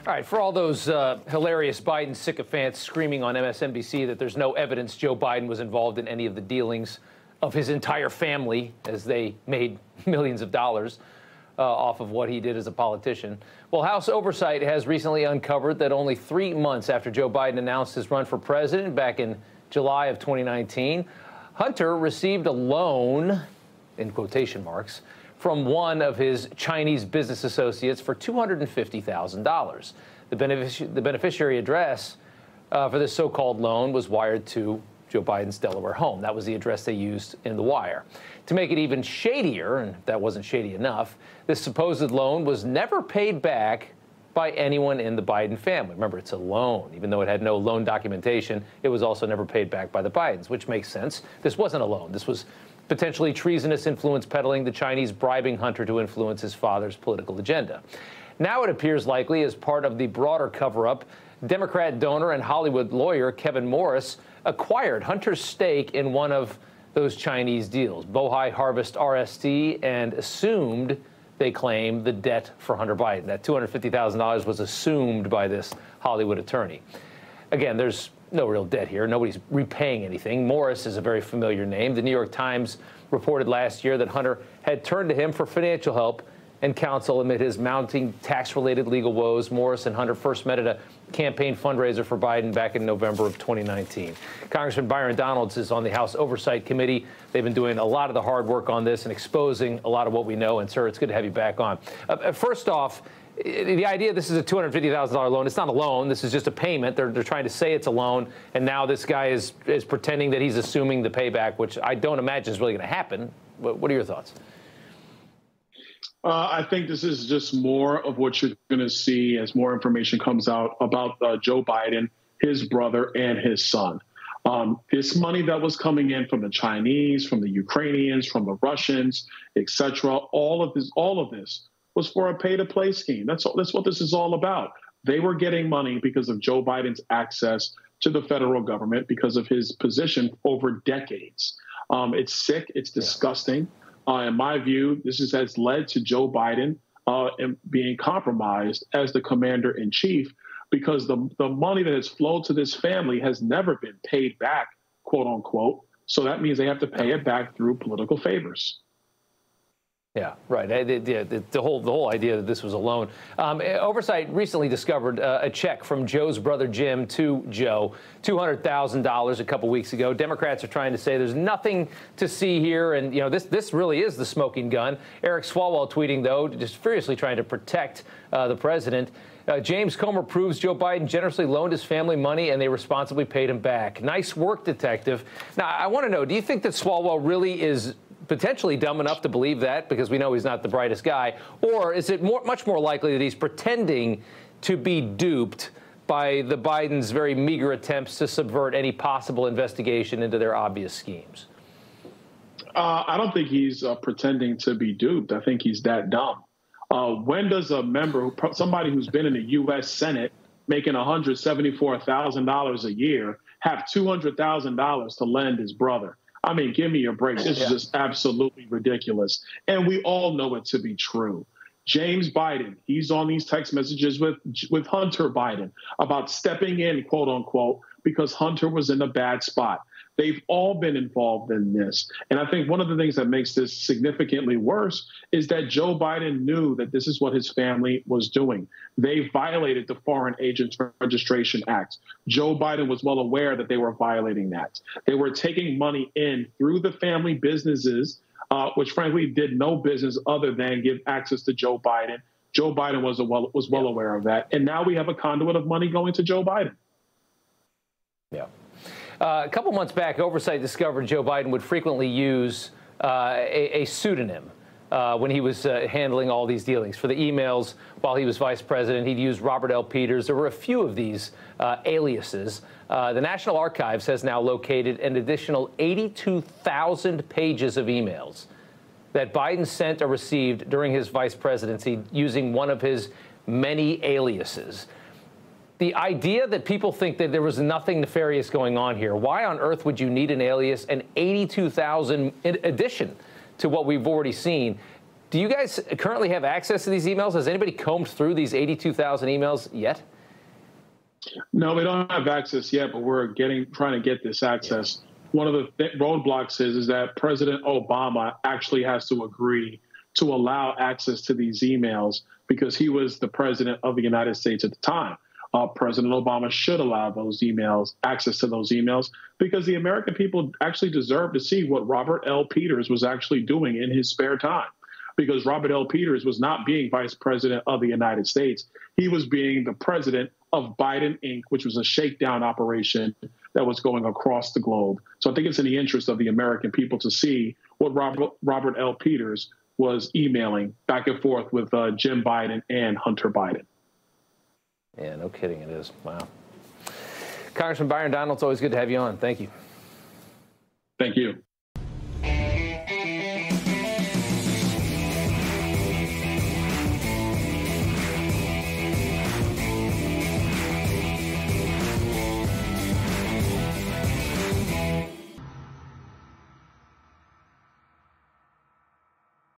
All right, for all those hilarious Biden sycophants screaming on MSNBC that there's no evidence Joe Biden was involved in any of the dealings of his entire family as they made millions of dollars off of what he did as a politician. Well, House Oversight has recently uncovered that only 3 months after Joe Biden announced his run for president back in July of 2019, Hunter received a loan, in quotation marks, from one of his Chinese business associates for $250,000. The beneficiary address for this so-called loan was wired to Joe Biden's Delaware home. That was the address they used in the wire. To make it even shadier, and if that wasn't shady enough, this supposed loan was never paid back by anyone in the Biden family. Remember, it's a loan. Even though it had no loan documentation, it was also never paid back by the Bidens, which makes sense. This wasn't a loan. This was potentially treasonous influence peddling, the Chinese bribing Hunter to influence his father's political agenda. Now it appears likely, as part of the broader cover-up, Democrat donor and Hollywood lawyer Kevin Morris acquired Hunter's stake in one of those Chinese deals, Bohai Harvest RST, and assumed, they claim, the debt for Hunter Biden. That $250,000 was assumed by this Hollywood attorney. Again, there's no real debt here. Nobody's repaying anything. Morris is a very familiar name. The New York Times reported last year that Hunter had turned to him for financial help and counsel amid his mounting tax-related legal woes. Morris and Hunter first met at a campaign fundraiser for Biden back in November of 2019. Congressman Byron Donalds is on the House Oversight Committee. They've been doing a lot of the hard work on this and exposing a lot of what we know. And, sir, it's good to have you back on. First off, the idea this is a $250,000 loan, it's not a loan. This is just a payment. They're trying to say it's a loan, and now this guy is pretending that he's assuming the payback, which I don't imagine is really going to happen. What are your thoughts? I think this is just more of what you're going to see as more information comes out about Joe Biden, his brother, and his son. This money that was coming in from the Chinese, from the Ukrainians, from the Russians, et cetera, all of this was for a pay-to-play scheme. That's what this is all about. They were getting money because of Joe Biden's access to the federal government, because of his position over decades. It's sick. It's disgusting. In my view, this has led to Joe Biden being compromised as the commander-in-chief, because the money that has flowed to this family has never been paid back, quote unquote. So that means they have to pay it back through political favors. Yeah, right. The whole idea that this was a loan. Oversight recently discovered a check from Joe's brother Jim to Joe, $200,000 a couple weeks ago. Democrats are trying to say there's nothing to see here, and this really is the smoking gun. Eric Swalwell tweeting, though, just furiously trying to protect the president. James Comer proves Joe Biden generously loaned his family money and they responsibly paid him back. Nice work, detective. Now, I want to know, do you think that Swalwell really is potentially dumb enough to believe that, because we know he's not the brightest guy, or is it much more likely that he's pretending to be duped by the Bidens' very meager attempts to subvert any possible investigation into their obvious schemes? I don't think he's pretending to be duped. I think he's that dumb. When does a member, somebody who's been in the U.S. Senate making $174,000 a year, have $200,000 to lend his brother? I mean, give me a break. This is just absolutely ridiculous. And we all know it to be true. James Biden, he's on these text messages with Hunter Biden about stepping in, quote unquote, because Hunter was in a bad spot. They've all been involved in this. And I think one of the things that makes this significantly worse is that Joe Biden knew that this is what his family was doing. They violated the Foreign Agents Registration Act. Joe Biden was well aware that they were violating that. They were taking money in through the family businesses, which frankly did no business other than give access to Joe Biden. Joe Biden was well aware of that. And now we have a conduit of money going to Joe Biden. Yeah. A couple months back, Oversight discovered Joe Biden would frequently use a pseudonym when he was handling all these dealings. For the emails while he was vice president, he'd use Robert L. Peters. There were a few of these aliases. The National Archives has now located an additional 82,000 pages of emails that Biden sent or received during his vice presidency using one of his many aliases. The idea that people think that there was nothing nefarious going on here, why on earth would you need an alias, an 82,000 in addition to what we've already seen? Do you guys currently have access to these emails? Has anybody combed through these 82,000 emails yet? No, we don't have access yet, but we're trying to get this access. One of the roadblocks is that President Obama actually has to agree to allow access to these emails because he was the president of the United States at the time. President Obama should allow those emails, access to those emails, because the American people actually deserve to see what Robert L. Peters was actually doing in his spare time. Because Robert L. Peters was not being vice president of the United States. He was being the president of Biden Inc., which was a shakedown operation that was going across the globe. So I think it's in the interest of the American people to see what Robert L. Peters was emailing back and forth with Jim Biden and Hunter Biden. Yeah, no kidding, it is. Wow. Congressman Byron Donalds, always good to have you on. Thank you. Thank you.